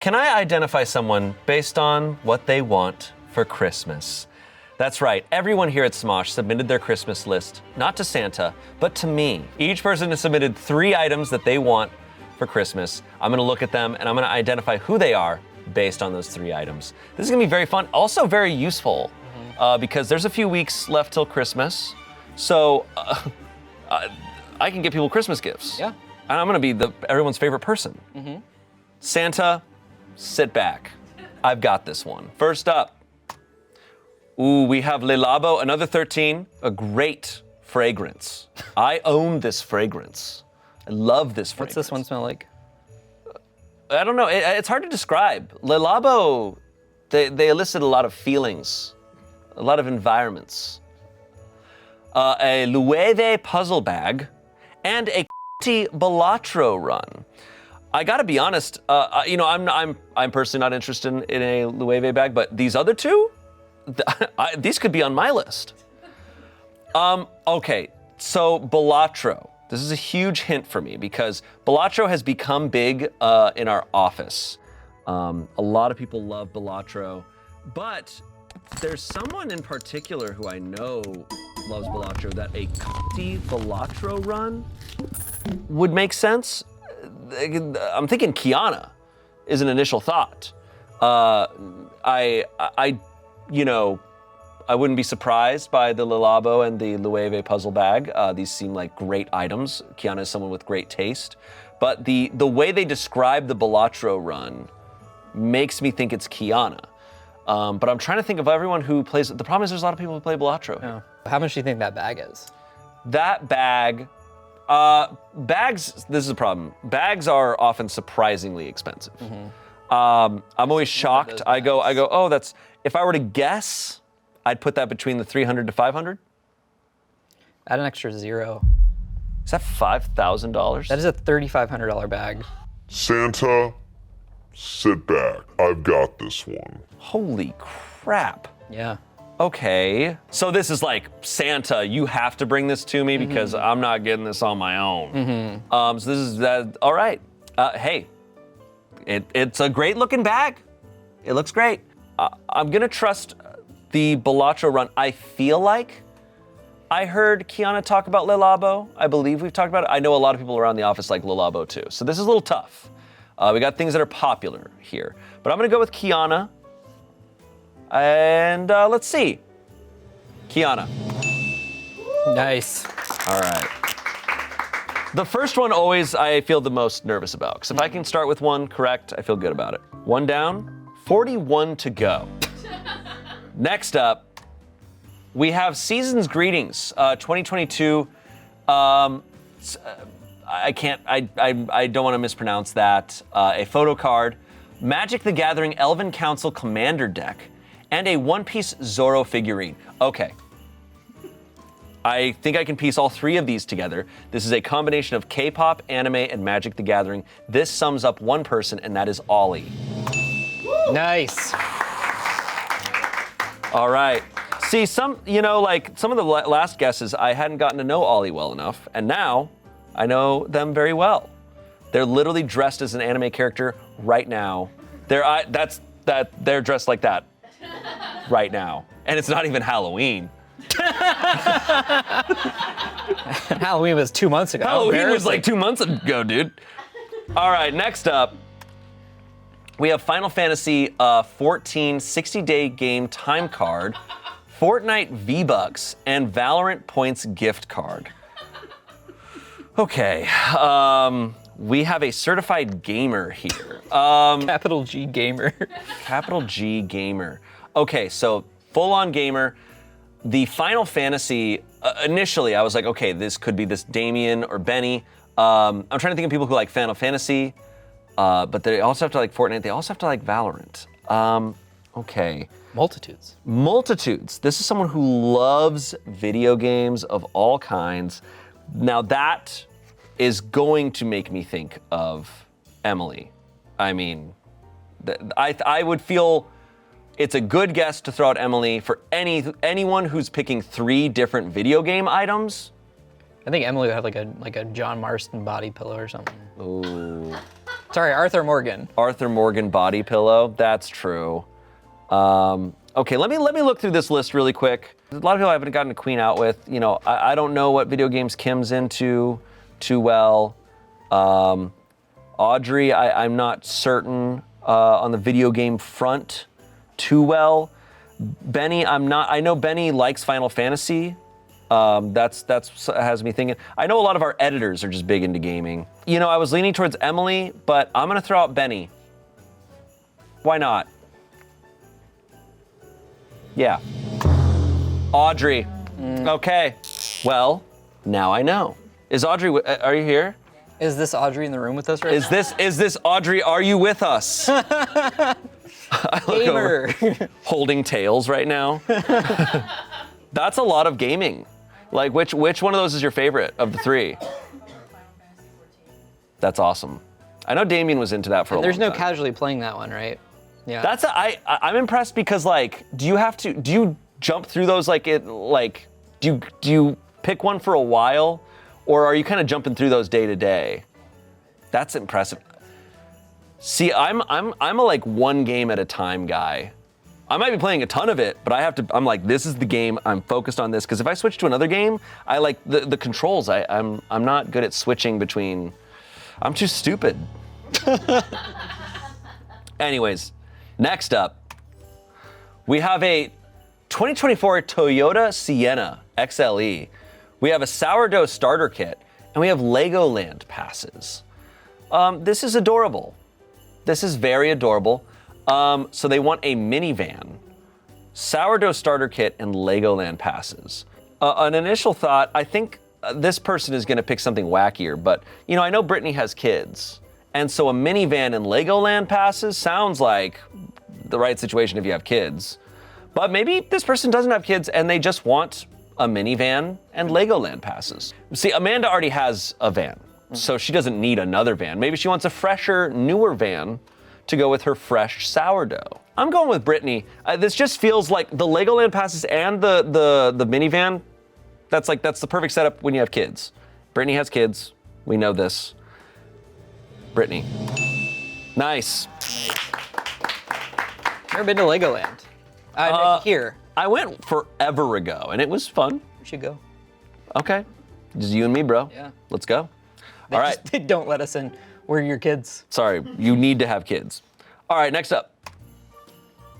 Can I identify someone based on what they want for Christmas? That's right, everyone here at Smosh submitted their Christmas list, not to Santa, but to me. Each person has submitted 3 items that they want for Christmas. I'm gonna look at them and I'm gonna identify who they are based on those 3 items. This is gonna be very fun, also very useful, because there's a few weeks left till Christmas, so I can get people Christmas gifts. Yeah. And I'm gonna be everyone's favorite person. Santa, sit back. I've got this one. First up, we have Le Labo, another 13, a great fragrance. I own this fragrance. I love this fragrance. What's this one smell like? I don't know, it's hard to describe. Le Labo, they elicit a lot of feelings, a lot of environments. A Loewe puzzle bag, and a Balatro run. I gotta be honest, I'm personally not interested in a Loewe bag, but these other 2, these could be on my list. Okay, so Balatro. This is a huge hint for me because Balatro has become big in our office. A lot of people love Balatro, but there's someone in particular who I know loves Balatro, that a Balatro run would make sense. I'm thinking Kiana is an initial thought. I wouldn't be surprised by the Le Labo and the Loewe puzzle bag. These seem like great items. Kiana is someone with great taste. But the way they describe the Balatro run makes me think it's Kiana. But I'm trying to think of everyone who plays. The problem is there's a lot of people who play Balatro. Yeah. How much do you think that bag is? That bag, bags, this is a problem. Bags are often surprisingly expensive. I'm always shocked. I go, oh, that's, if I were to guess, I'd put that between the 300 to 500. Add an extra 0. Is that $5,000? That is a $3,500 bag. Santa, sit back. I've got this one. Holy crap. Yeah. Okay. So this is like, Santa, you have to bring this to me because I'm not getting this on my own. So this is, all right. Hey, it's a great looking bag. It looks great. I'm gonna trust the Balatro run. I feel like I heard Kiana talk about Le Labo. I believe we've talked about it. I know a lot of people around the office like Le Labo too. So this is a little tough. We got things that are popular here. But I'm gonna go with Kiana. And let's see. Kiana. Nice. All right. The first one always I feel the most nervous about, because if I can start with one correct, I feel good about it. 1 down, 41 to go. Next up, we have Season's Greetings, 2022. I don't want to mispronounce that. A photo card, Magic the Gathering Elven Council Commander deck, and a one-piece Zorro figurine. Okay. I think I can piece all 3 of these together. This is a combination of K-pop, anime, and Magic the Gathering. This sums up one person, and that is Olly. Nice. All right. See, some of the last guesses, I hadn't gotten to know Olly well enough, and now I know them very well. They're literally dressed as an anime character right now. They're dressed like that right now, and it's not even Halloween. Halloween was 2 months ago. Halloween was like 2 months ago, dude. All right, next up, we have Final Fantasy 14 60-day game time card, Fortnite V-Bucks, and Valorant points gift card. Okay, we have a certified gamer here. Capital G gamer. Capital G gamer. Okay, so full-on gamer. The Final Fantasy, initially I was like, okay, this could be this Damien or Benny. I'm trying to think of people who like Final Fantasy, but they also have to like Fortnite. They also have to like Valorant. Okay. Multitudes. This is someone who loves video games of all kinds. Now that is going to make me think of Emily. I mean, I would feel it's a good guess to throw out Emily for anyone who's picking 3 different video game items. I think Emily would have like a John Marston body pillow or something. Ooh. Sorry, Arthur Morgan. Arthur Morgan body pillow. That's true. Okay, let me look through this list really quick. A lot of people I haven't gotten a queen out with. You know, I don't know what video games Kim's into too well. Audrey, I'm not certain on the video game front too well. Benny, I know Benny likes Final Fantasy. That's has me thinking. I know a lot of our editors are just big into gaming. You know, I was leaning towards Emily, but I'm gonna throw out Benny. Why not? Yeah. Audrey. Okay. Well, now I know. Is Audrey? Are you here? Is this Audrey in the room with us right now? Is this Audrey? Are you with us? I look over, holding tails right now. That's a lot of gaming. Like, which one of those is your favorite of the three? That's awesome. I know Damien was into that for a long time. There's no casually playing that one, right? Yeah. I'm impressed because, like, do you jump through those do you pick one for a while, or are you kind of jumping through those day to day? That's impressive. See, I'm a like one game at a time guy. I might be playing a ton of it, but I'm like, this is the game, I'm focused on this, because if I switch to another game, I like the controls. I'm not good at switching between, I'm too stupid. Anyways, next up, we have a 2024 Toyota Sienna XLE. We have a sourdough starter kit, and we have Legoland passes. This is adorable. This is very adorable. So they want a minivan, sourdough starter kit, and Legoland passes. An initial thought, I think this person is gonna pick something wackier, but you know, I know Brittany has kids, and so a minivan and Legoland passes sounds like the right situation if you have kids. But maybe this person doesn't have kids and they just want a minivan and Legoland passes. See, Amanda already has a van, so she doesn't need another van. Maybe she wants a fresher, newer van to go with her fresh sourdough. I'm going with Brittany. This just feels like the Legoland passes and the minivan, that's the perfect setup when you have kids. Brittany has kids, we know this. Brittany. Nice. Never been to Legoland. Here. I went forever ago and it was fun. We should go. Okay, just you and me, bro. Yeah. Let's go. They All right. They don't let us in. We're your kids. Sorry, you need to have kids. All right, next up.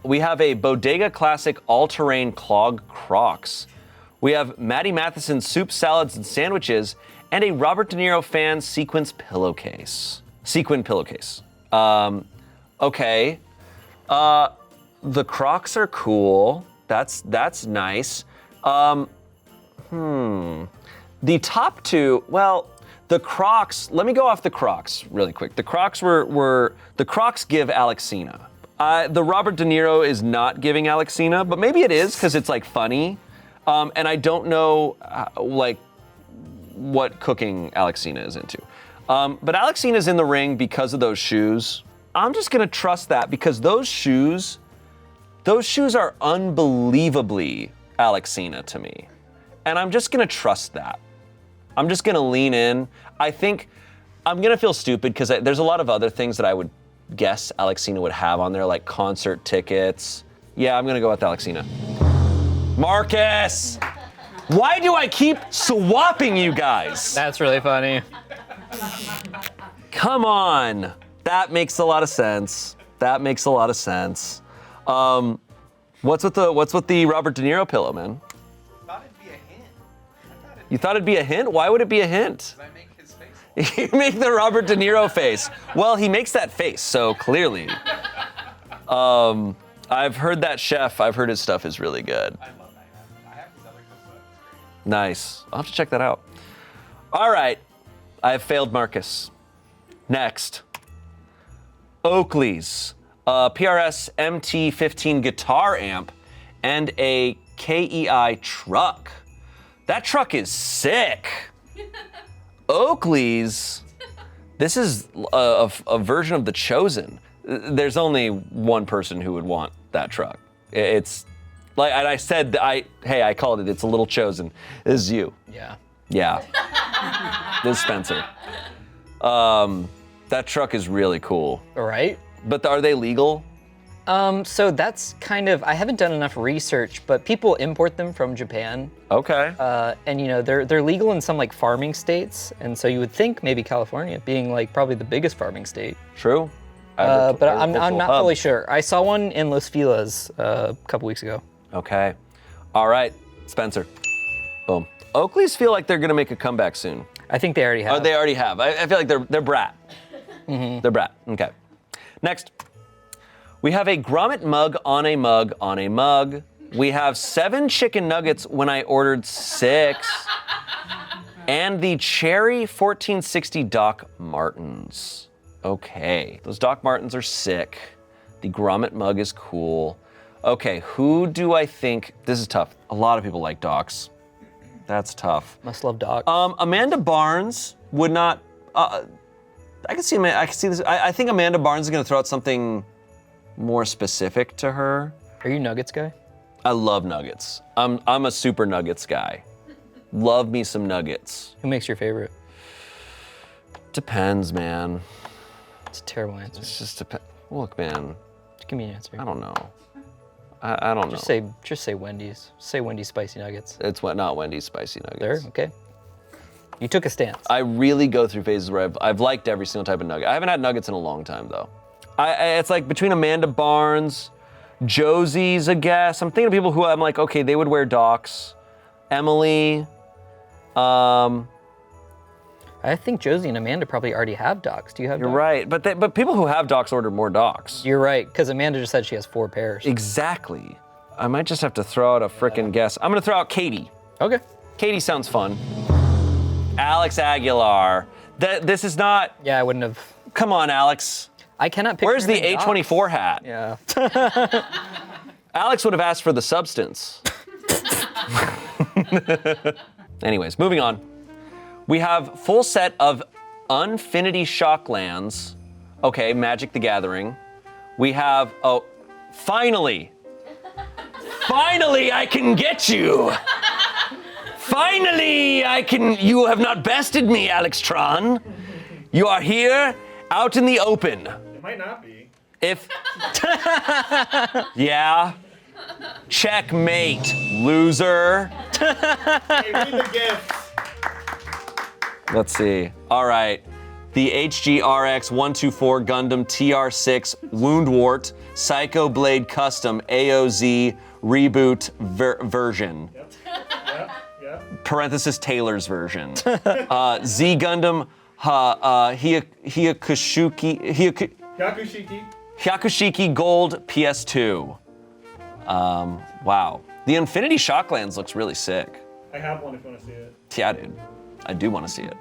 We have a Bodega Classic all-terrain clog Crocs. We have Maddie Matheson soup, salads, and sandwiches, and a Robert De Niro fan sequin pillowcase. Okay. The Crocs are cool. That's nice. The top two, well, the Crocs, let me go off the Crocs really quick. The Crocs the Crocs give Alexina. The Robert De Niro is not giving Alexina, but maybe it is because it's like funny. And I don't know like what cooking Alexina is into. But Alexina's in the ring because of those shoes. I'm just gonna trust that because those shoes are unbelievably Alexina to me. And I'm just gonna trust that. I'm just gonna lean in. I think I'm gonna feel stupid because there's a lot of other things that I would guess Alexina would have on there, like concert tickets. Yeah, I'm gonna go with Alexina. Marcus! Why do I keep swapping you guys? That's really funny. Come on. That makes a lot of sense. What's with the Robert De Niro pillow, man? Thought it'd be a hint. You thought it'd be a hint? Why would it be a hint? I make his face. You make the Robert De Niro face. Well, he makes that face, so clearly. I've heard that chef. I've heard his stuff is really good. I love that. I have his other cookbook. It's great. Nice. I'll have to check that out. All right. I have failed Marcus. Next. Oakley's PRS MT15 guitar amp and a KEI truck. That truck is sick. Oakley's, this is a version of The Chosen. There's only one person who would want that truck. It's like, and I said, I called it, it's a little Chosen. This is you. Yeah. Yeah. This is Spencer. That truck is really cool. Right? But are they legal? So that's kind of, I haven't done enough research, but people import them from Japan. Okay. And you know, they're legal in some like farming states. And so you would think maybe California being like probably the biggest farming state. True. But I'm not Agricultural fully hub. sure. I saw one in Los Feliz a couple weeks ago. Okay. All right, Spencer. Boom. Oakleys feel like they're gonna make a comeback soon. I think they already have. Oh, they already have. I feel like they're brat. They're brat. Okay. Next, we have a grommet mug on a mug on a mug. We have 7 chicken nuggets when I ordered 6. And the cherry 1460 Doc Martens. Okay, those Doc Martens are sick. The grommet mug is cool. Okay, who do I think, this is tough. A lot of people like Docs. That's tough. Must love dogs. Amanda Barnes would not, I can see this. I think Amanda Barnes is gonna throw out something more specific to her. Are you Nuggets guy? I love nuggets. I'm a super nuggets guy. Love me some nuggets. Who makes your favorite? Depends, man. It's a terrible answer. It's just look, man. Just give me an answer. I don't know. I don't know. Just say Wendy's. Say Wendy's spicy nuggets. It's not Wendy's spicy nuggets. There, okay. You took a stance. I really go through phases where I've liked every single type of nugget. I haven't had nuggets in a long time though. It's like between Amanda Barnes, Josie's a guess. I'm thinking of people who I'm like, okay, they would wear Docs. Emily. I think Josie and Amanda probably already have docs. Do you have You're docs? right, but people who have Docs order more Docs. You're right, because Amanda just said she has 4 pairs. Exactly. I might just have to throw out a frickin' guess. I'm gonna throw out Katie. Okay. Katie sounds fun. Alex Aguilar. This is not. Yeah, I wouldn't have. Come on, Alex. I cannot pick. Where's the A24 hat? Yeah. Alex would have asked for the substance. Anyways, moving on. We have full set of Unfinity Shocklands. Okay, Magic the Gathering. We have, finally. Finally, I can get you. Finally, you have not bested me, Alex Tran. You are here, out in the open. It might not be. Yeah. Checkmate, loser. Hey, read the gifts. Let's see. All right. The HGRX 124 Gundam TR6 Woundwort Psycho Blade Custom AOZ Reboot version. Yep. Parenthesis Taylor's version. Z Gundam Hyakushiki Gold PS2. Wow. The Infinity Shocklands looks really sick. I have one if you want to see it. Yeah, dude. I do want to see it.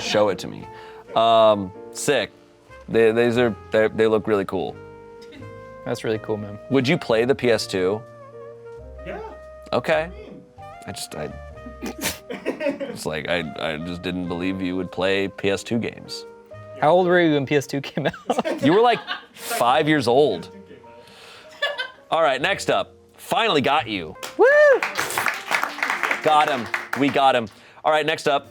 Show it to me. Sick. They look really cool. That's really cool, man. Would you play the PS2? Yeah. Okay. I just didn't believe you would play PS2 games. How old were you when PS2 came out? You were like 5 years old. All right, next up. Finally got you. Woo! Got him. We got him. All right, next up.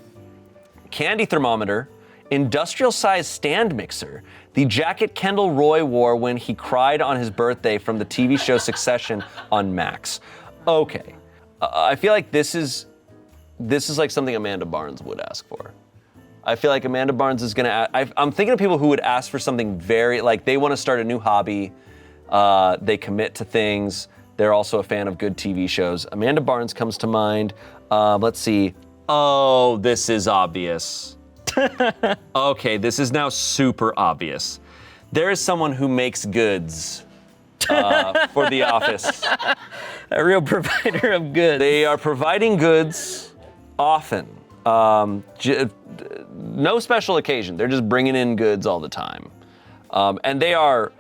Candy thermometer, industrial size stand mixer, the jacket Kendall Roy wore when he cried on his birthday from the TV show Succession on Max. Okay. I feel like this is like something Amanda Barnes would ask for. I feel like Amanda Barnes is gonna, I'm thinking of people who would ask for something very, like they wanna start a new hobby, they commit to things, they're also a fan of good TV shows. Amanda Barnes comes to mind. Let's see. Oh, this is obvious. Okay, this is now super obvious. There is someone who makes goods for The Office. A real provider of goods. They are providing goods often. No special occasion. They're just bringing in goods all the time. And they are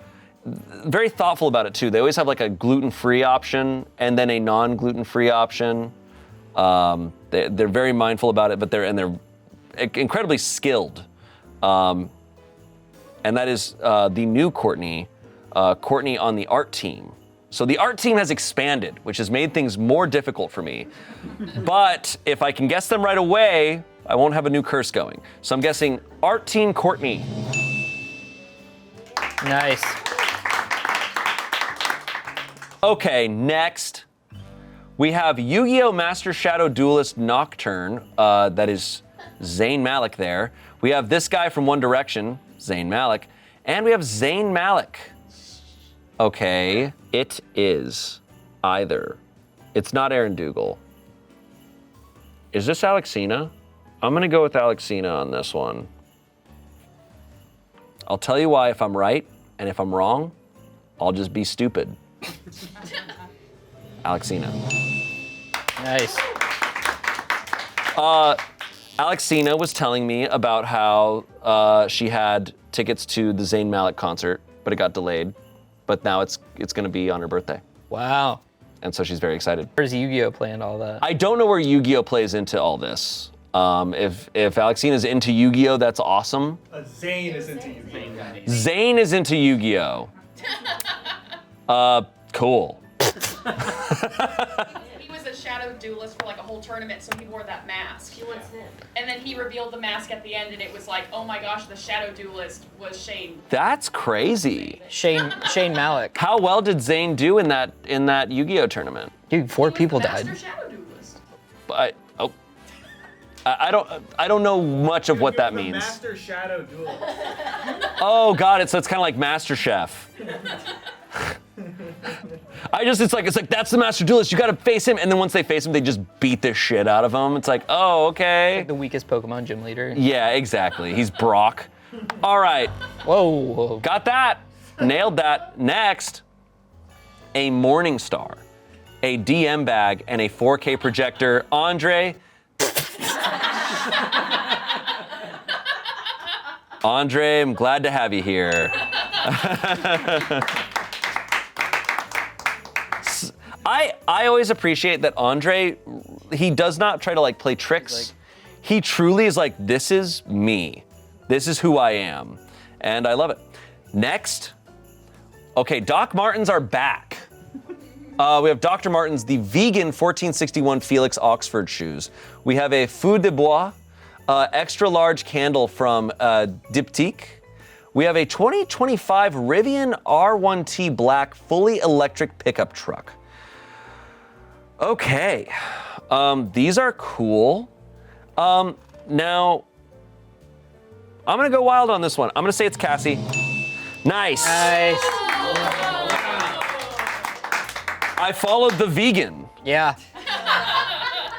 very thoughtful about it too. They always have like a gluten-free option and then a non-gluten-free option. They're very mindful about it, but they're incredibly skilled. And that is the new Courtney, Courtney on the art team. So the art team has expanded, which has made things more difficult for me. But if I can guess them right away, I won't have a new curse going. So I'm guessing art team Courtney. Nice. Okay, next we have Yu-Gi-Oh! Master Shadow Duelist Nocturne. That is Zayn Malik there. We have this guy from One Direction, Zayn Malik, and we have Zayn Malik. Okay, it is either. It's not Aaron Dougal. Is this Alexina? I'm gonna go with Alexina on this one. I'll tell you why if I'm right, and if I'm wrong, I'll just be stupid. Alexina. Nice. Alexina was telling me about how she had tickets to the Zayn Malik concert, but it got delayed. But now it's gonna be on her birthday. Wow. And so she's very excited. Where's Yu-Gi-Oh play and all that? I don't know where Yu-Gi-Oh plays into all this. If Alexina's into Yu-Gi-Oh, that's awesome. Zane is into you. Zayn is into Yu-Gi-Oh. Cool. He was a shadow duelist for like a whole tournament, so he wore that mask. And then he revealed the mask at the end, and it was like, oh my gosh, the shadow duelist was Shayne. That's crazy. Shayne Malik. How well did Zayn do in that Yu-Gi-Oh tournament? Dude, 4 He was people the died. Master shadow duelist. I don't know much of what that The means. Master Shadow Duelist. Oh, got it. So it's kind of like Master Chef. It's like that's the Master Duelist. You got to face him, and then once they face him, they just beat the shit out of him. It's like, oh, okay. The weakest Pokemon gym leader. Yeah, exactly. He's Brock. All right, Whoa. got that. Nailed that. Next, a Morning Star, a DM bag, and a 4K projector. Andre. Andre, I'm glad to have you here. I always appreciate that Andre, he does not try to like play tricks. He truly is like, this is me. This is who I am. And I love it. Next, okay, Doc Martens are back. We have Dr. Martens, the vegan 1461 Felix Oxford shoes. We have a Feu de Bois, extra large candle from Diptyque. We have a 2025 Rivian R1T Black fully electric pickup truck. Okay, these are cool. Now, I'm gonna go wild on this one. I'm gonna say it's Cassie. Nice. Nice. I followed the vegan. Yeah.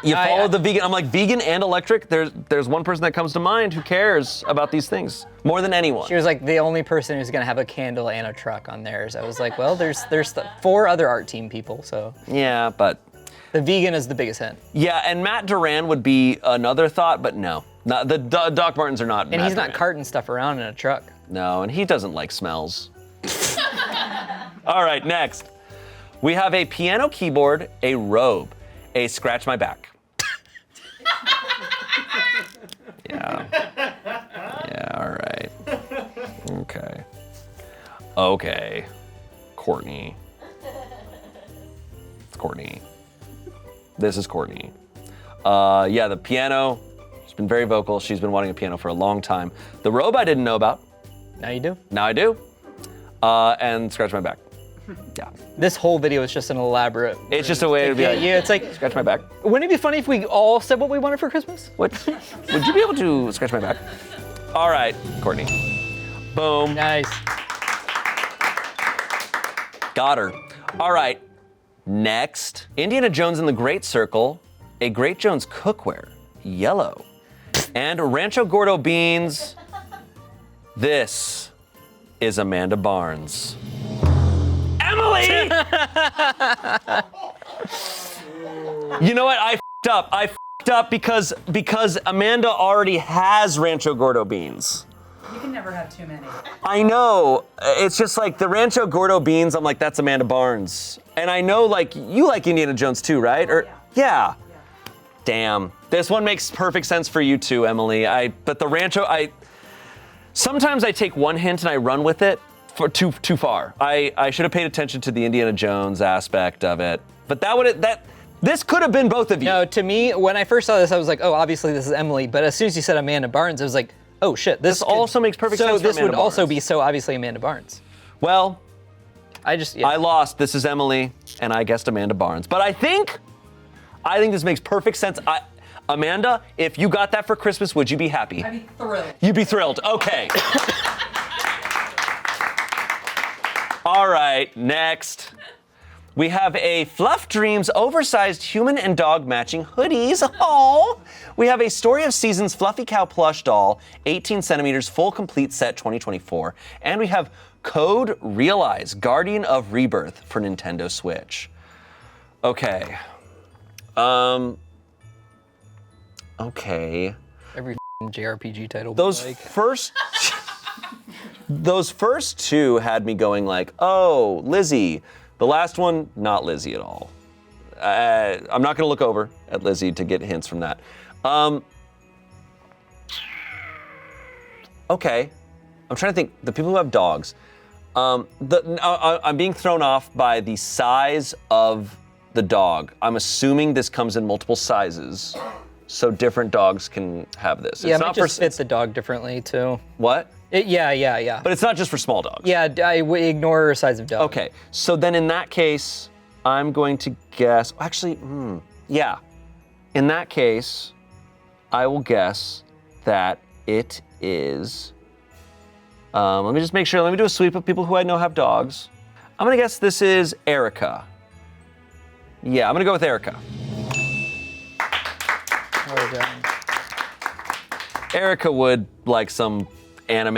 You followed the vegan. I'm like, vegan and electric? There's one person that comes to mind who cares about these things more than anyone. She was like the only person who's gonna have a candle and a truck on theirs. I was like, well, there's the 4 other art team people, so. Yeah, but. The vegan is the biggest hint. Yeah, and Matt Duran would be another thought, but no. Not, the Doc Martens are not And Matt he's not Duran. carting stuff around in a truck. No, and he doesn't like smells. All right, next. We have a piano keyboard, a robe, a scratch my back. Yeah. Yeah, all right. Okay. Okay. Courtney. It's Courtney. This is Courtney. Yeah, the piano, she's been very vocal. She's been wanting a piano for a long time. The robe I didn't know about. Now you do. Now I do. And scratch my back. Yeah. This whole video is just an elaborate. It's just a way to be like, yeah, it's like, scratch my back. wouldn't it be funny if we all said what we wanted for Christmas? What? Would you be able to scratch my back? All right, Courtney. Boom. Nice. Got her. All right. Next, Indiana Jones and the Great Circle, a Great Jones cookware, yellow, and Rancho Gordo beans. This is Amanda Barnes. Emily! You know what? I f***ed up. I f***ed up because Amanda already has Rancho Gordo beans. You can never have too many. I know. It's just like the Rancho Gordo beans, I'm like, that's Amanda Barnes. And I know, like, you like Indiana Jones too, right? Or yeah. Damn. This one makes perfect sense for you too, Emily. But the Rancho, sometimes I take one hint and I run with it for too far. I should have paid attention to the Indiana Jones aspect of it. But this could have been both of you. No, to me, when I first saw this, I was like, oh, obviously this is Emily. But as soon as you said Amanda Barnes, I was like, oh shit, this also makes perfect sense for So this Amanda would also Barnes. be so obviously Amanda Barnes. Well, Yeah. I lost. This is Emily, and I guessed Amanda Barnes. But I think this makes perfect sense. Amanda, if you got that for Christmas, would you be happy? I'd be thrilled. You'd be thrilled. Okay. All right, next. We have a Fluff Dreams oversized human and dog matching hoodies. Oh! We have a Story of Seasons Fluffy Cow plush doll, 18 centimeters, full complete set 2024. And we have Code Realize, Guardian of Rebirth for Nintendo Switch. Okay. Okay. Every JRPG title. Those first two had me going like, oh, Lizzie. The last one, not Lizzie at all. I'm not gonna look over at Lizzie to get hints from that. Okay, I'm trying to think, the people who have dogs. I'm being thrown off by the size of the dog. I'm assuming this comes in multiple sizes, so different dogs can have this. Yeah, it's it might not just fit the dog differently too. What? Yeah. But it's not just for small dogs. Yeah, I would ignore size of dog. Okay, so then in that case, I'm going to guess, actually, yeah. In that case, I will guess that it is, let me just make sure, let me do a sweep of people who I know have dogs. I'm gonna guess this is Erica. Yeah, I'm gonna go with Erica. Well done. Erica would like some anime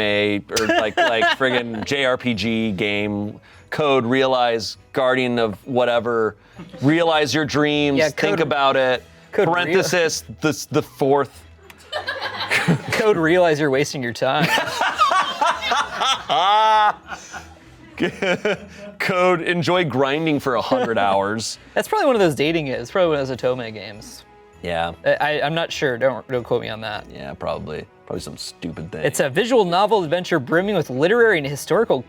or like friggin' JRPG game. Code Realize, Guardian of whatever. Realize your dreams. Yeah, think about it. Parenthesis. The fourth. Code Realize you're wasting your time. Code Enjoy grinding for 100 hours. That's probably one of those dating games. It's probably one of those Otome games. Yeah. I'm not sure. Don't quote me on that. Yeah, probably some stupid thing. It's a visual novel adventure brimming with literary and historical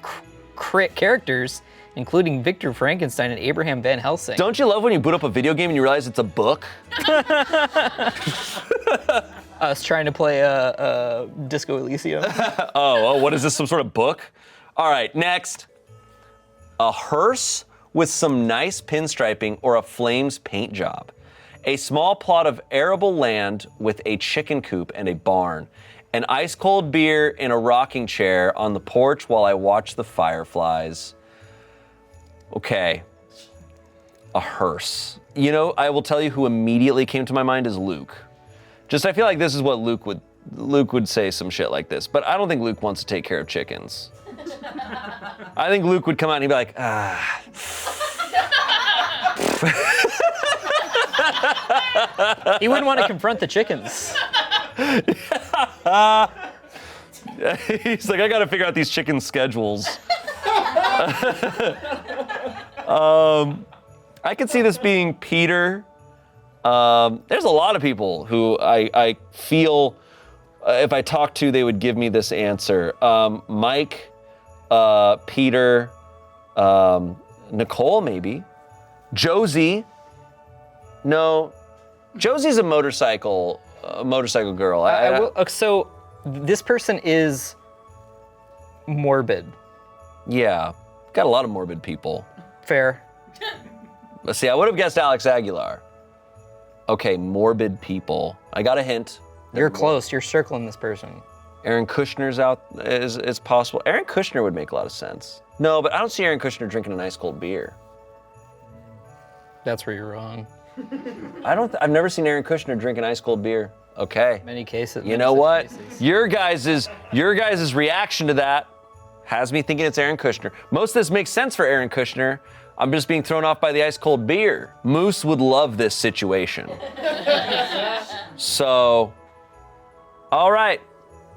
characters, including Victor Frankenstein and Abraham Van Helsing. Don't you love when you boot up a video game and you realize it's a book? Us trying to play Disco Elysium. Oh, what is this, some sort of book? All right, next. A hearse with some nice pinstriping or a flames paint job. A small plot of arable land with a chicken coop and a barn. An ice-cold beer in a rocking chair on the porch while I watch the fireflies. Okay. A hearse. You know, I will tell you who immediately came to my mind is Luke. I feel like this is what Luke would say some shit like this, but I don't think Luke wants to take care of chickens. I think Luke would come out and he'd be like, He wouldn't want to confront the chickens. He's like, I gotta figure out these chicken schedules. I could see this being Peter. There's a lot of people who I feel if I talk to, they would give me this answer. Mike, Peter, Nicole maybe, Josie. No, Josie's a motorcycle girl. So this person is morbid. Yeah, got a lot of morbid people. Fair. Let's see, I would have guessed Alex Aguilar. Okay, morbid people. I got a hint. You're close. You're circling this person. Aaron Kushner's out, is possible. Aaron Kushner would make a lot of sense. No, but I don't see Aaron Kushner drinking an ice cold beer. That's where you're wrong. I've never seen Aaron Kushner drink an ice cold beer. Okay. Many cases. You know what? Your guys' reaction to that has me thinking it's Aaron Kushner. Most of this makes sense for Aaron Kushner. I'm just being thrown off by the ice cold beer. Moose would love this situation. So, all right.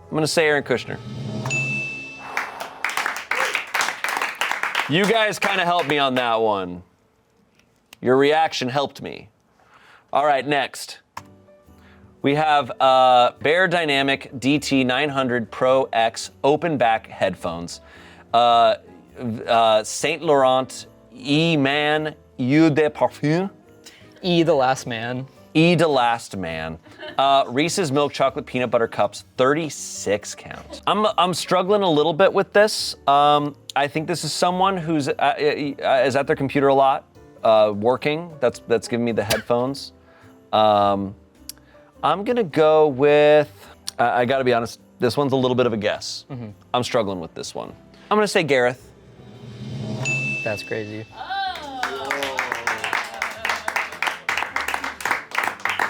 I'm gonna say Aaron Kushner. You guys kind of helped me on that one. Your reaction helped me. All right, next. We have Bear Dynamic DT900 Pro X open back headphones. Saint Laurent E-Man Eau de Parfum. E, the last man. E to last man. Reese's milk chocolate peanut butter cups, 36 count. I'm struggling a little bit with this. I think this is someone who's is at their computer a lot, working. That's giving me the headphones. I'm gonna go with. I gotta be honest. This one's a little bit of a guess. I'm struggling with this one. I'm gonna say Gareth. That's crazy.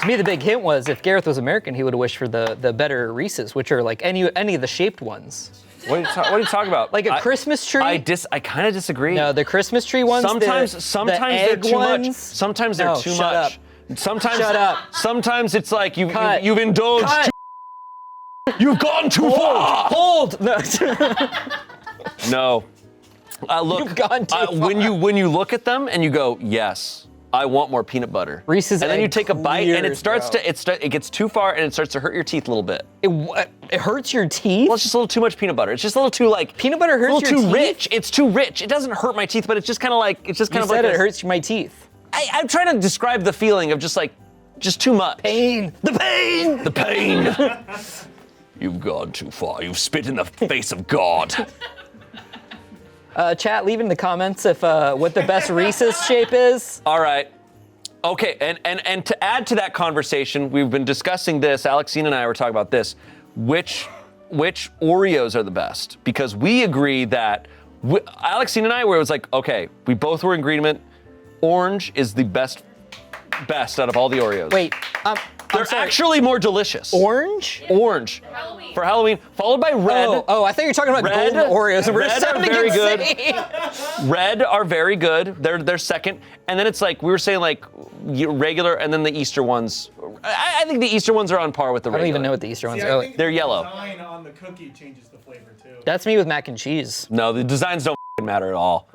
To me, the big hint was if Gareth was American, he would have wished for the better Reese's, which are like any of the shaped ones. What are you talking about? Like a Christmas tree? I kind of disagree. No, the Christmas tree ones. Sometimes the they're egg too ones. much. Sometimes they're too shut much. Up. Sometimes Shut up. Sometimes it's like Cut. you've indulged. Cut. You've gone too far. Hold. No. No. Look. You've gone too far. When you look at them and you go, yes, I want more peanut butter. Reese's and then you egg take a bite and it clears, starts bro. it gets too far and it starts to hurt your teeth a little bit. It hurts your teeth? Well, it's just a little too much peanut butter. It's just a little too like Peanut butter hurts a little your too teeth? rich. It's too rich. It doesn't hurt my teeth, but it's just kind of like You said it hurts my teeth. I'm trying to describe the feeling of just too much. Pain. The pain. The pain. You've gone too far. You've spit in the face of God. Chat, leave in the comments if what the best Reese's shape is. All right. Okay, and to add to that conversation, we've been discussing this. Alexina and I were talking about this. Which Oreos are the best? Because we agree that Alexina and I were. It was like, okay, we both were in agreement. Orange is the best out of all the Oreos. Wait, they're actually more delicious. Orange? Orange. Halloween. For Halloween, followed by red. Oh, I thought you were talking about Red- golden Oreos, and we're red are sounding very good. insane. Red are very good. They're second, and then it's like we were saying like regular, and then the Easter ones. I think the Easter ones are on par with the I regular. don't even know what the Easter ones See, are. I think They're the yellow. design on the cookie changes the flavor too. That's me with mac and cheese. No, the designs don't matter at all.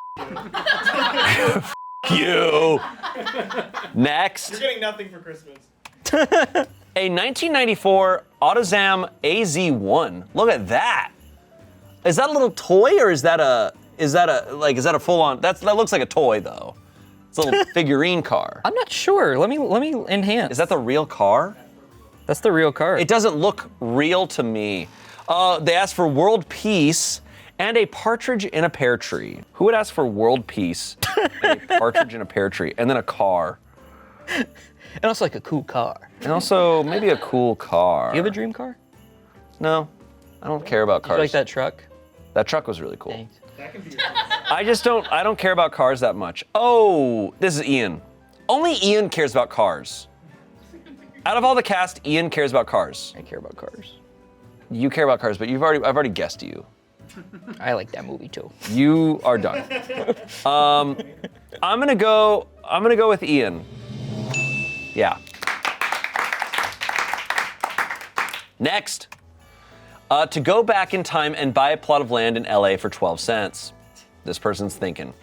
You. Next, You're getting nothing for Christmas. a 1994 AutoZam AZ1. Look at that. Is that a little toy or is that a full on? That looks like a toy though. It's a little figurine car. I'm not sure. Let me enhance. Is that the real car? That's the real card. It doesn't look real to me. They asked for world peace and a partridge in a pear tree. Who would ask for world peace and a partridge in a pear tree and then a car? And also like a cool car. And also maybe a cool car. Do you have a dream car? No, I don't care about Do cars. you like that truck? That truck was really cool. Thanks. That can be your I don't care about cars that much. Oh, this is Ian. Only Ian cares about cars. Out of all the cast, Ian cares about cars. I care about cars. You care about cars, but I've already guessed you. I like that movie too. You are done. I'm gonna go with Ian. Yeah. Next, to go back in time and buy a plot of land in LA for 12 cents. This person's thinking.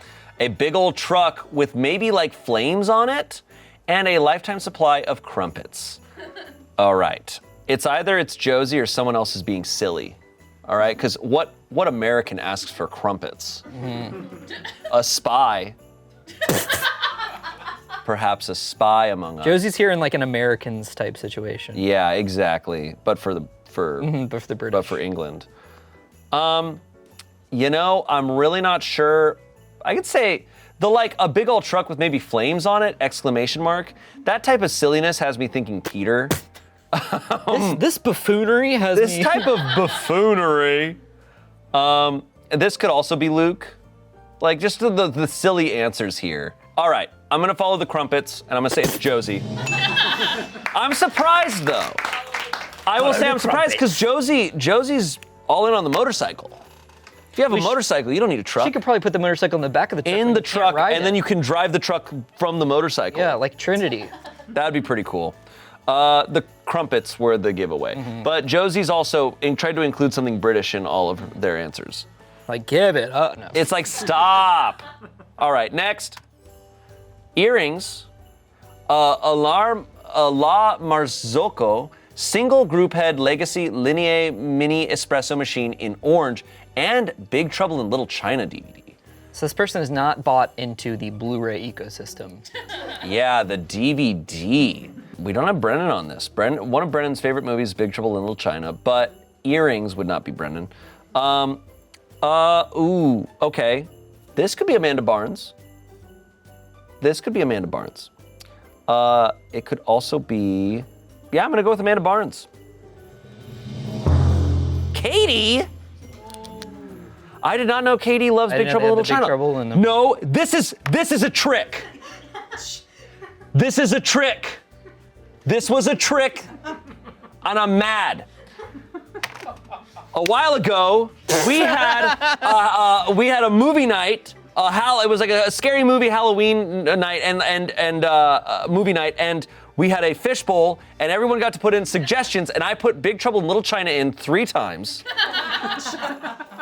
A big old truck with maybe like flames on it and a lifetime supply of crumpets. All right. It's either it's Josie or someone else is being silly. All right, because what American asks for crumpets? A spy. Perhaps a spy among us. Josie's here in like an Americans type situation. Yeah, exactly. But for But for the British. but for England. You know, I'm really not sure. I could say a big old truck with maybe flames on it, exclamation mark. That type of silliness has me thinking Peter. This buffoonery has This me. type of buffoonery. This could also be Luke. Like just the silly answers here. All right, I'm gonna follow the crumpets and I'm gonna say it's Josie. I'm surprised though. I will say I'm surprised because Josie's all in on the motorcycle. If you have a motorcycle, you don't need a truck. She could probably put the motorcycle in the back of the truck. In but the you can't truck, ride and it. then you can drive the truck from the motorcycle. Yeah, like Trinity. That'd be pretty cool. The crumpets were the giveaway. But Josie's also tried to include something British in all of their answers. Like, give it up. No. It's like, stop. All right, next. Earrings. A La Marzocco single group head legacy linear mini espresso machine in orange and Big Trouble in Little China DVD. So this person is not bought into the Blu-ray ecosystem. Yeah, the DVD. We don't have Brennan on this. One of Brennan's favorite movies is Big Trouble in Little China, but earrings would not be Brennan. Okay. This could be Amanda Barnes. It could also be, I'm gonna go with Amanda Barnes. Katie? I did not know Katie loves Big Trouble in Little China. No, this is a trick. This is a trick. This was a trick, and I'm mad. A while ago, we had a movie night. It was like a scary movie Halloween night and movie night, and we had a fishbowl, and everyone got to put in suggestions, and I put Big Trouble in Little China in 3 times.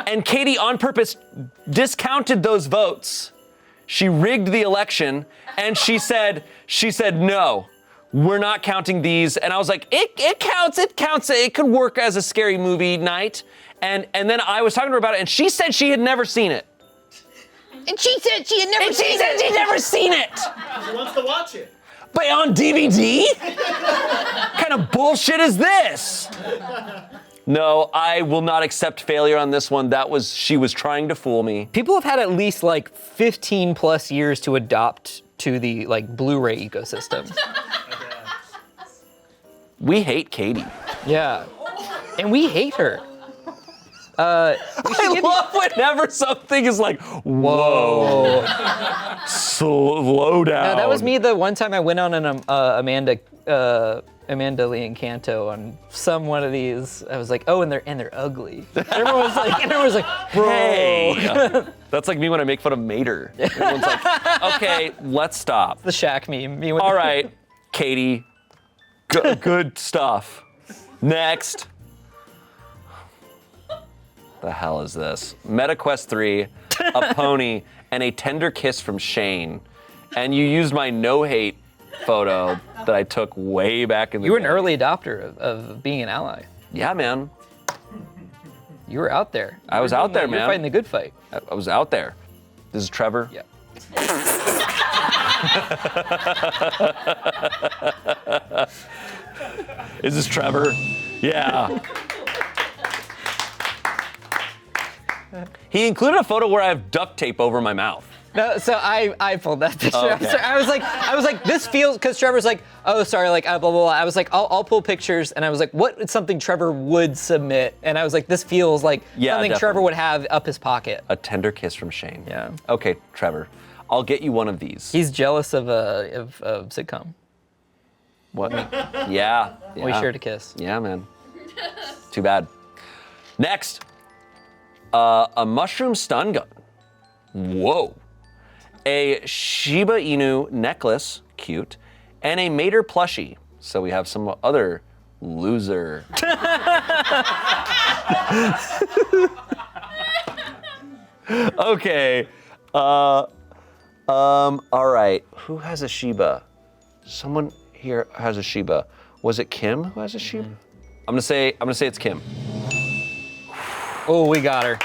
And Katie, on purpose, discounted those votes. She rigged the election, and she said, no, we're not counting these. And I was like, it counts. It could work as a scary movie night. And then I was talking to her about it, and she said she had never seen it. And she said she had never seen it. She'd never seen it. She wants to watch it. But on DVD? What kind of bullshit is this? No, I will not accept failure on this one. She was trying to fool me. People have had at least like 15 plus years to adopt to the like Blu-ray ecosystem. We hate Katie. Yeah, and we hate her. I love whenever something is like, whoa, slow down. No, that was me the one time I went on an Amanda Lee and Canto on one of these. I was like, oh, and they're ugly. Everyone was like, bro. Hey. That's like me when I make fun of Mater. Everyone's like, okay, let's stop. The Shaq meme. All right, Katie, good stuff. Next. The hell is this? MetaQuest 3, a pony, and a tender kiss from Shayne. And you used my no-hate photo that I took way back in the day. You were an early adopter of being an ally. Yeah, man. You were out there. I was out there, You man. were fighting the good fight. I was out there. This is Trevor. Yeah. Is this Trevor? Yeah. He included a photo where I have duct tape over my mouth. No, so I pulled that picture. Oh, okay. I was like, this feels, because Trevor's like, oh, sorry, like, blah, blah, blah. I was like, I'll pull pictures, and I was like, what is something Trevor would submit? And I was like, this feels like something definitely. Trevor would have up his pocket. A tender kiss from Shayne. Yeah. Okay, Trevor, I'll get you one of these. He's jealous of sitcom. What? Yeah. We shared a kiss. Yeah, man. Too bad. Next, a mushroom stun gun. Whoa. A Shiba Inu necklace, cute, and a Mater plushie. So we have some other loser. Okay. All right. Who has a Shiba? Someone here has a Shiba. Was it Kim who has a Shiba? I'm gonna say it's Kim. Oh, we got her.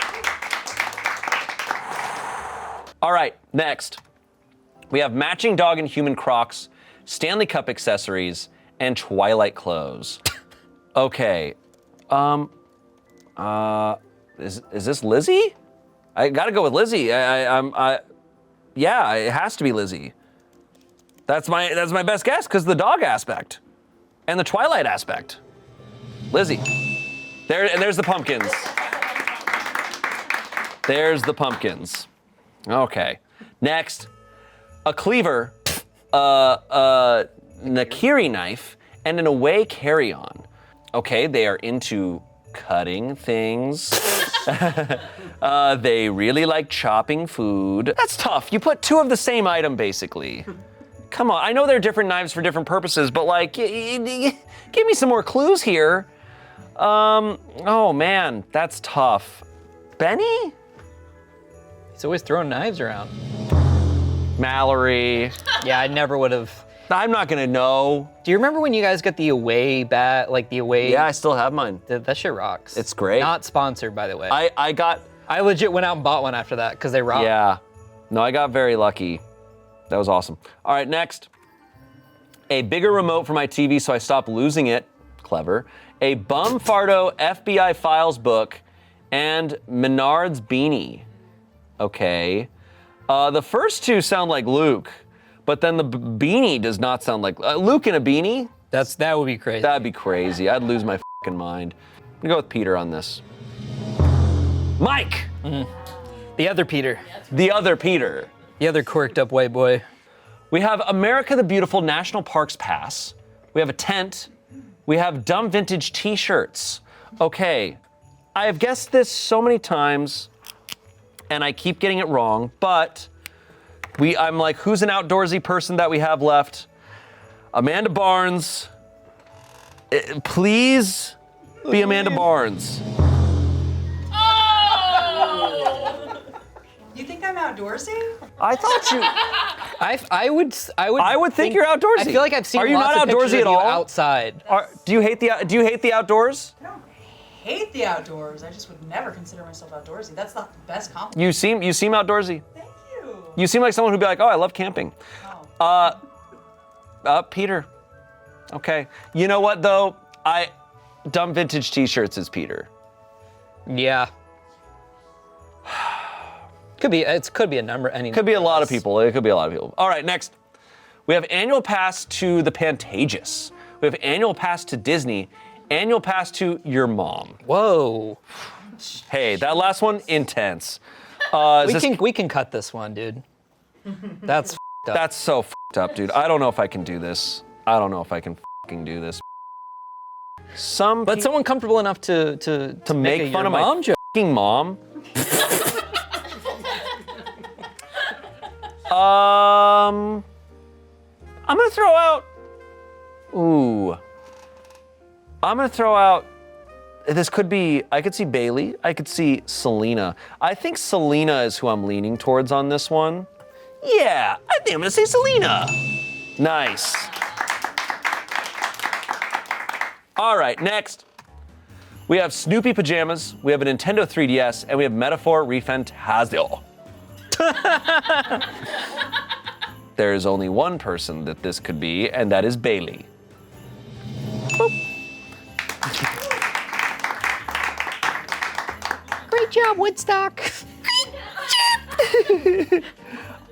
All right, next. We have matching dog and human Crocs, Stanley Cup accessories, and Twilight clothes. Okay. Is this Lizzie? I gotta go with Lizzie. Yeah, it has to be Lizzie. That's my best guess because the dog aspect and the Twilight aspect. Lizzie. There's the pumpkins. There's the pumpkins. Okay. Next, a cleaver, a Nakiri knife, and an away carry-on. Okay, they are into cutting things. They really like chopping food. That's tough. You put 2 of the same item, basically. Come on, I know they're different knives for different purposes, but like, give me some more clues here. Oh man, that's tough. Benny? He's always throwing knives around. Mallory. Yeah, I never would have. I'm not gonna know. Do you remember when you guys got the away bat, like the away? Yeah, I still have mine. That shit rocks. It's great. Not sponsored, by the way. I legit went out and bought one after that because they rock. Yeah. No, I got very lucky. That was awesome. All right, next. A bigger remote for my TV so I stop losing it. Clever. A Bumfardo FBI files book and Menard's beanie. Okay. The first two sound like Luke, but then the beanie does not sound like Luke in a beanie. That would be crazy. That'd be crazy. I'd lose my fucking mind. I'm gonna go with Peter on this. Mike! The other Peter. The other Peter. The other quirked up white boy. We have America the Beautiful National Parks Pass. We have a tent. We have dumb vintage t-shirts. Okay, I have guessed this so many times and I keep getting it wrong, but I'm like, who's an outdoorsy person that we have left? Amanda Barnes. Please be Amanda Barnes. You think I'm outdoorsy? I thought you. I would think you're outdoorsy. I feel like I've seen Are you lots not of pictures outdoorsy of at you all? outside. Do you hate the outdoors? I don't hate the outdoors. I just would never consider myself outdoorsy. That's the best compliment. You seem outdoorsy. Thank you. You seem like someone who'd be like, oh, I love camping. Oh. Peter. Okay. You know what though? Dumb vintage t-shirts is Peter. Yeah. Could be a number. Could be a lot of people. It could be a lot of people. All right, next. We have annual pass to the Pantages. We have annual pass to Disney. Annual pass to your mom. Whoa. Hey, that last one, intense. We can cut this one, dude. That's f***ed up. That's so f***ed up, dude. I don't know if I can do this. I don't know if I can f***ing do this. But someone comfortable enough to make fun of my mom joke. f***ing mom. I'm gonna throw out. I'm gonna throw out. This could be. I could see Bailey. I could see Selena. I think Selena is who I'm leaning towards on this one. Yeah, I think I'm gonna say Selena. Nice. All right, next. We have Snoopy pajamas. We have a Nintendo 3DS, and we have Metaphor Refantasio. There is only one person that this could be, and that is Bailey. Boop. Great job, Woodstock.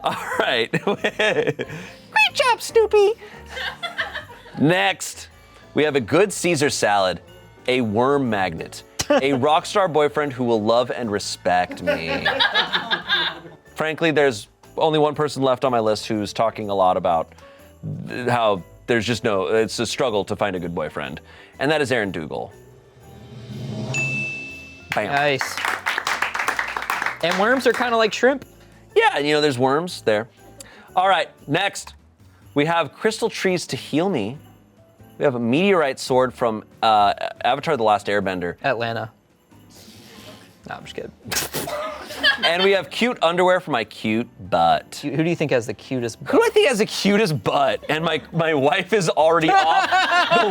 All right. Great job, Snoopy. Next, we have a good Caesar salad, a worm magnet, a rock star boyfriend who will love and respect me. Frankly, there's only one person left on my list who's talking a lot about how there's just it's a struggle to find a good boyfriend, and that is Erin Dougal. Bam. Nice. And worms are kind of like shrimp. Yeah, there's worms there. All right, next, we have Crystal Trees to Heal Me. We have a meteorite sword from Avatar: The Last Airbender. Atlanta. No, I'm just kidding. And we have cute underwear for my cute butt. Who do you think has the cutest butt? Who do I think has the cutest butt? And my wife is already off the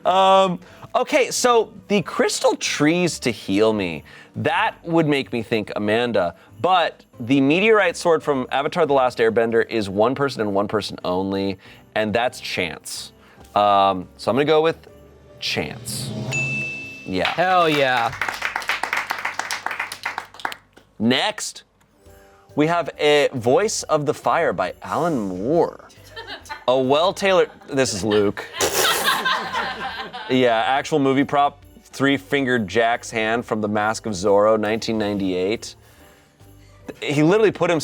list. Okay, so the Crystal Trees to Heal Me, that would make me think Amanda, but the meteorite sword from Avatar: The Last Airbender is one person and one person only, and that's Chance. So I'm gonna go with Chance. Yeah. Hell yeah. Next, we have a Voice of the Fire by Alan Moore. A well-tailored, this is Luke. Yeah, actual movie prop, three-fingered Jack's hand from The Mask of Zorro, 1998. He literally put a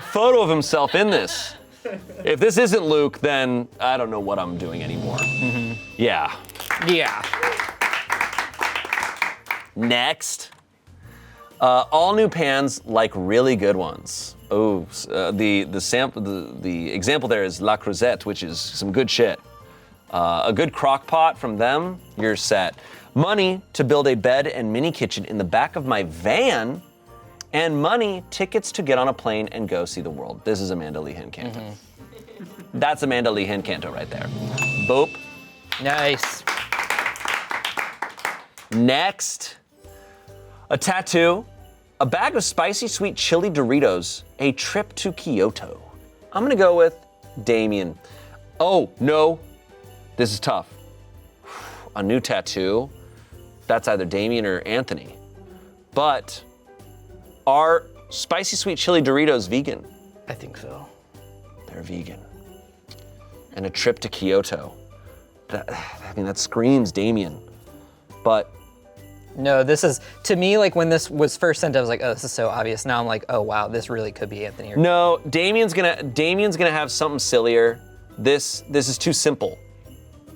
photo of himself in this. If this isn't Luke, then I don't know what I'm doing anymore. Mm-hmm. Yeah. Yeah. Next, all new pans like really good ones. Oh, the example there is La Crozette, which is some good shit. A good crock pot from them, you're set. Money to build a bed and mini kitchen in the back of my van, and money, tickets to get on a plane and go see the world. This is Amanda Lee Hencanto. Mm-hmm. That's Amanda Lee Hencanto right there. Boop. Nice. Next, a tattoo A bag of spicy sweet chili Doritos, a trip to Kyoto. I'm gonna go with Damien. Oh, no, this is tough. A new tattoo, that's either Damien or Anthony. But are spicy sweet chili Doritos vegan? I think so. They're vegan. And a trip to Kyoto. That screams Damien. But No, this is, to me, like when this was first sent, I was like, oh, this is so obvious. Now I'm like, oh wow, this really could be Anthony. Or no, Damien's gonna have something sillier. This is too simple.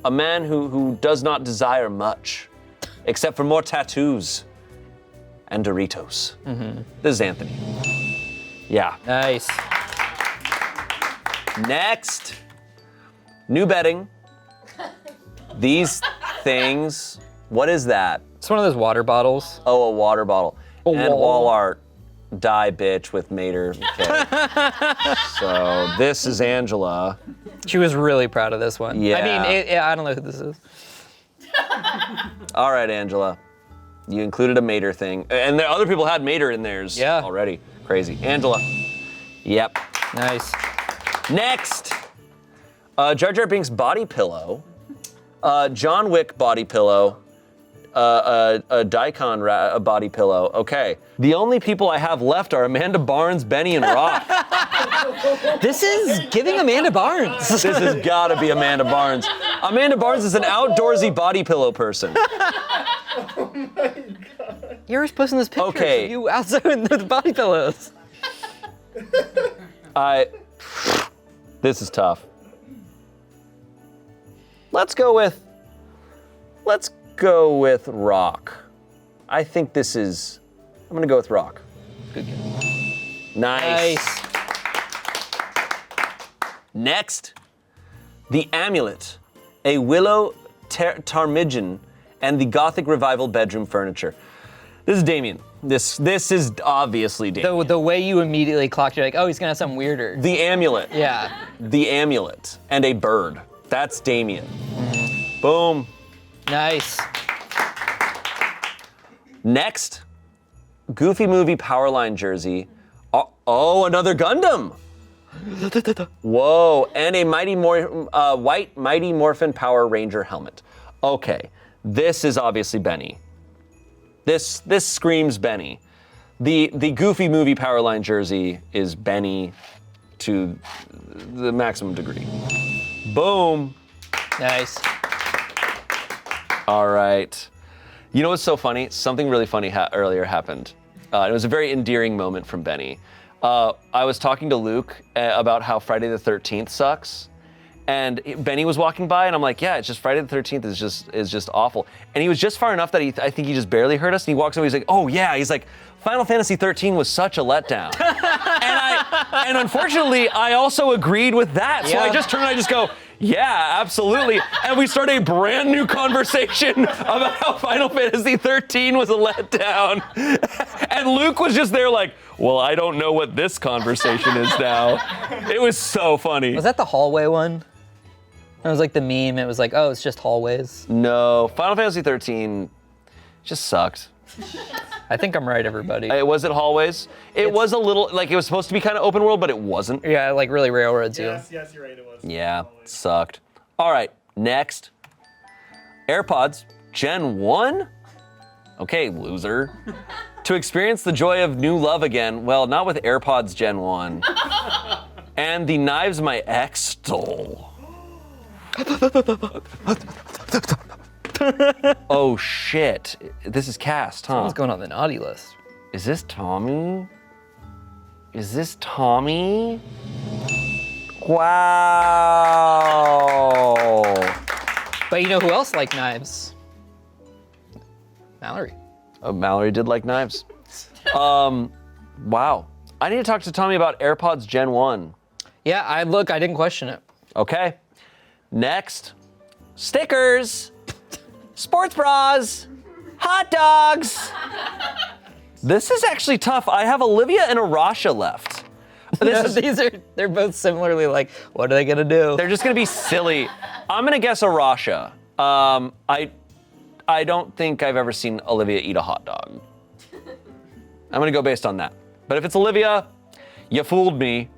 A man who does not desire much, except for more tattoos and Doritos. This is Anthony. Yeah. Nice. Next, new betting. These things, what is that? It's one of those water bottles. Oh, a water bottle. A and wall. wall art, die bitch with Mater. Okay. So this is Angela. She was really proud of this one. Yeah. I mean, I don't know who this is. All right, Angela. You included a Mater thing. And other people had Mater in theirs Yeah. already. Crazy. Angela. Yep. Nice. Next. Jar Jar Binks body pillow. John Wick body pillow. A Daikon a body pillow. Okay. The only people I have left are Amanda Barnes, Benny, and Rock. This is giving Amanda Barnes. This has got to be Amanda Barnes. Amanda Barnes is an outdoorsy body pillow person. You're always posting this picture Okay. of you outside with the body pillows. This is tough. Let's go with Rock. I think this is, I'm gonna go with Rock. Good game. Nice. Next, the Amulet, a willow ptarmigan, and the Gothic Revival bedroom furniture. This is Damien. This is obviously Damien. The way you immediately clocked, you're like, oh, he's gonna have something weirder. The Amulet. Yeah. The Amulet and a bird. That's Damien. Boom. Nice. Next, Goofy Movie Powerline jersey. Oh, another Gundam. Whoa, and a white Mighty Morphin Power Ranger helmet. Okay, this is obviously Benny. This screams Benny. The Goofy Movie Powerline jersey is Benny to the maximum degree. Boom. Nice. All right. You know what's so funny? Something really funny earlier happened. It was a very endearing moment from Benny. I was talking to Luke about how Friday the 13th sucks. And Benny was walking by and I'm like, yeah, it's just Friday the 13th is just awful. And he was just far enough that I think he just barely heard us. And he walks over, he's like, oh yeah. He's like, Final Fantasy 13 was such a letdown. and unfortunately, I also agreed with that. So I just turn and I just go, yeah, absolutely. And we start a brand new conversation about how Final Fantasy 13 was a letdown. And Luke was just there like, well, I don't know what this conversation is now. It was so funny. Was that the hallway one? It was like the meme. It was like, oh, it's just hallways. No, Final Fantasy 13 just sucked. I think I'm right, everybody. Was it hallways? It was a little, like it was supposed to be kind of open world, but it wasn't. Yeah, like really railroads you. Yes, you're right, it was. Yeah, sucked. All right, next. AirPods Gen 1? Okay, loser. To experience the joy of new love again, well, not with AirPods Gen 1. And the knives my ex stole. Oh shit, this is cast, huh? Someone's going on the naughty list. Is this Tommy? Is this Tommy? Wow. But you know who else liked knives? Mallory. Mallory did like knives. Wow. I need to talk to Tommy about AirPods Gen 1. Yeah, I didn't question it. Okay. Next, stickers, sports bras, hot dogs. This is actually tough. I have Olivia and Arasha left. They're both similarly like, what are they gonna do? They're just gonna be silly. I'm gonna guess Arasha. I don't think I've ever seen Olivia eat a hot dog. I'm gonna go based on that. But if it's Olivia, you fooled me.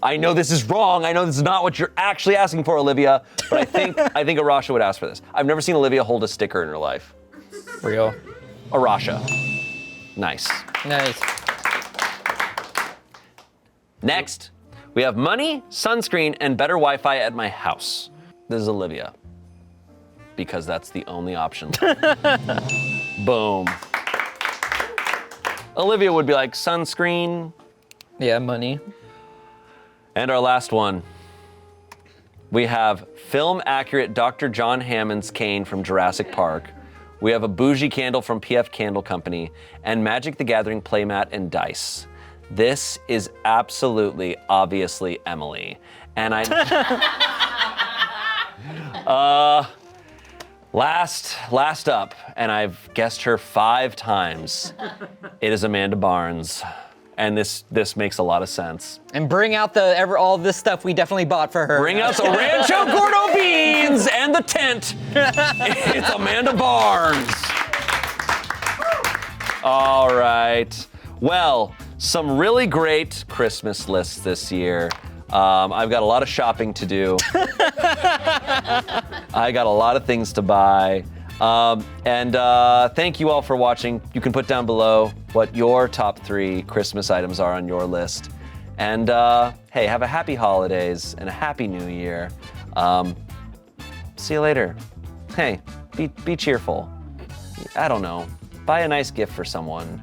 I know this is wrong. I know this is not what you're actually asking for, Olivia. But I think Arasha would ask for this. I've never seen Olivia hold a sticker in her life. Real. Arasha. Nice. Nice. Next, we have money, sunscreen, and better Wi-Fi at my house. This is Olivia. Because that's the only option. Boom. Olivia would be like, sunscreen. Yeah, money. And our last one. We have film-accurate Dr. John Hammond's cane from Jurassic Park. We have a bougie candle from PF Candle Company, and Magic the Gathering playmat and dice. This is absolutely, obviously Emily. And I... Last up, and I've guessed her 5 times. It is Amanda Barnes. And this makes a lot of sense. And bring out all this stuff we definitely bought for her. Bring out the Rancho Gordo beans and the tent. It's Amanda Barnes. All right. Well, some really great Christmas lists this year. I've got a lot of shopping to do. I got a lot of things to buy. Thank you all for watching. You can put down below what your top 3 Christmas items are on your list. And hey, have a happy holidays and a happy new year. See you later. Hey, be cheerful. I don't know. Buy a nice gift for someone.